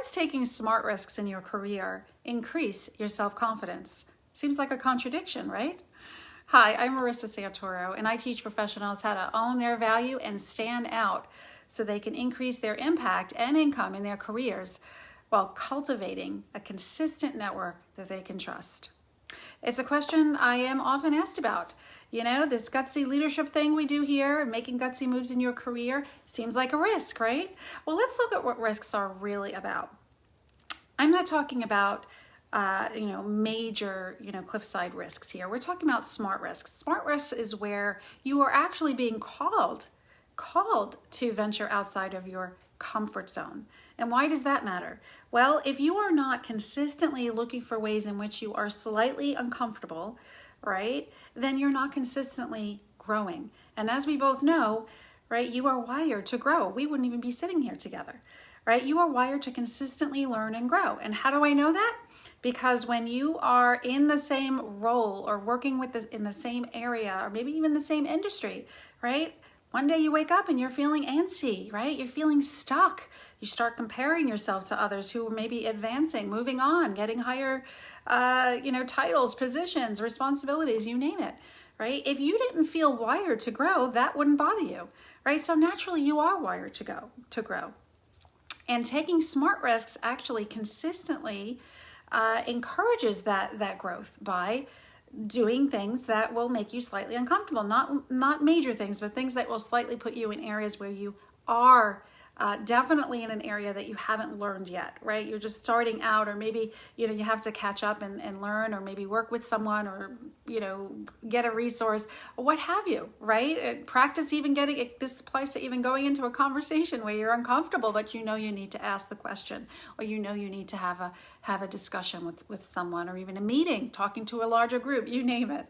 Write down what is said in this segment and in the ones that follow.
does taking smart risks in your career increase your self-confidence? Seems like a contradiction, right? Hi, I'm Marissa Santoro, and I teach professionals how to own their value and stand out so they can increase their impact and income in their careers while cultivating a consistent network that they can trust. It's a question I am often asked about. You know, this gutsy leadership thing we do here, making gutsy moves in your career, seems like a risk, right? Well, let's look at what risks are really about. I'm not talking about major, cliffside risks here. We're talking about smart risks. Smart risks is where you are actually being called to venture outside of your comfort zone. And why does that matter? Well, if you are not consistently looking for ways in which you are slightly uncomfortable, right, then you're not consistently growing. And as we both know, right, you are wired to grow. We wouldn't even be sitting here together, right? You are wired to consistently learn and grow. And how do I know that? Because when you are in the same role or working in the same area or maybe even the same industry, right? One day you wake up and you're feeling antsy, right? You're feeling stuck. You start comparing yourself to others who may be advancing, moving on, getting higher, titles, positions, responsibilities, you name it, right? If you didn't feel wired to grow, that wouldn't bother you, right? So naturally you are wired to grow. And taking smart risks actually consistently encourages that growth by doing things that will make you slightly uncomfortable. Not major things, but things that will slightly put you in areas where you are definitely in an area that you haven't learned yet, right? You're just starting out, or maybe, you have to catch up and learn, or maybe work with someone, or, get a resource, or what have you, right? Practice even getting it. This applies to even going into a conversation where you're uncomfortable, but you need to ask the question, or you need to have a discussion with someone, or even a meeting, talking to a larger group, you name it,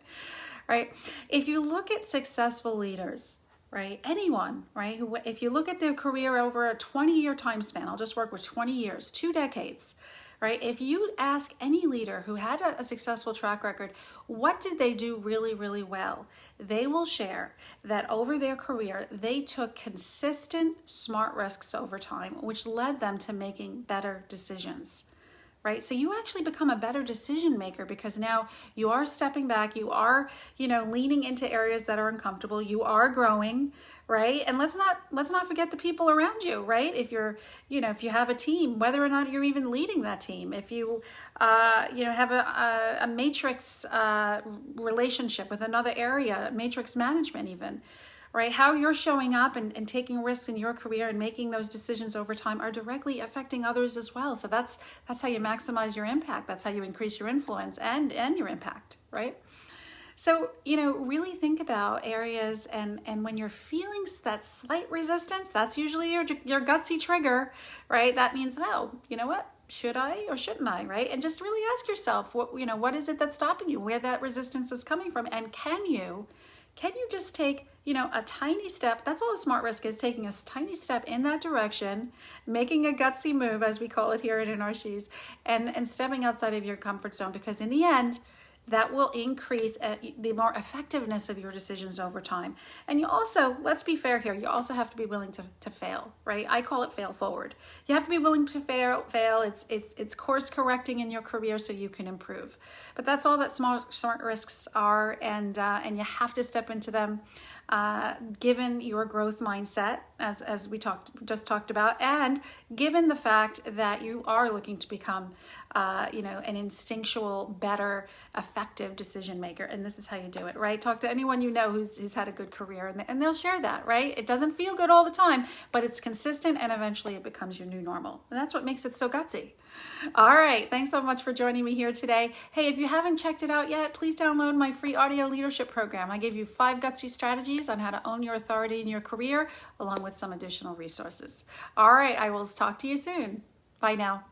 right? If you look at successful leaders, right? Anyone, right? Who, if you look at their career over a 20-year time span, I'll just work with 20 years, 2 decades, right? If you ask any leader who had a successful track record, what did they do really, really well? They will share that over their career, they took consistent, smart risks over time, which led them to making better decisions. Right? So you actually become a better decision maker because now you are stepping back, you are, leaning into areas that are uncomfortable, you are growing, right? And let's not forget the people around you, right? If you're, if you have a team, whether or not you're even leading that team, if you, have a matrix relationship with another area, matrix management even, right? How you're showing up and taking risks in your career and making those decisions over time are directly affecting others as well. So that's how you maximize your impact. That's how you increase your influence and your impact, right? So, really think about areas and when you're feeling that slight resistance, that's usually your gutsy trigger, right? That means, well, you know what? Should I or shouldn't I, right? And just really ask yourself, what is it that's stopping you? Where that resistance is coming from? And can you just take, a tiny step? That's all a smart risk is, taking a tiny step in that direction, making a gutsy move, as we call it here in our shoes, and stepping outside of your comfort zone, because in the end, that will increase the more effectiveness of your decisions over time. And you also, let's be fair here, you also have to be willing to fail, right? I call it fail forward. You have to be willing to fail. It's course correcting in your career so you can improve. But that's all that smart risks are, and you have to step into them given your growth mindset, as we just talked about, and given the fact that you are looking to become an instinctual, better, effective decision maker. And this is how you do it, right? Talk to anyone who's had a good career, and they'll share that, right? It doesn't feel good all the time, but it's consistent, and eventually it becomes your new normal. And that's what makes it so gutsy. All right. Thanks so much for joining me here today. Hey, if you haven't checked it out yet, please download my free audio leadership program. I give you 5 gutsy strategies on how to own your authority in your career, along with some additional resources. All right. I will talk to you soon. Bye now.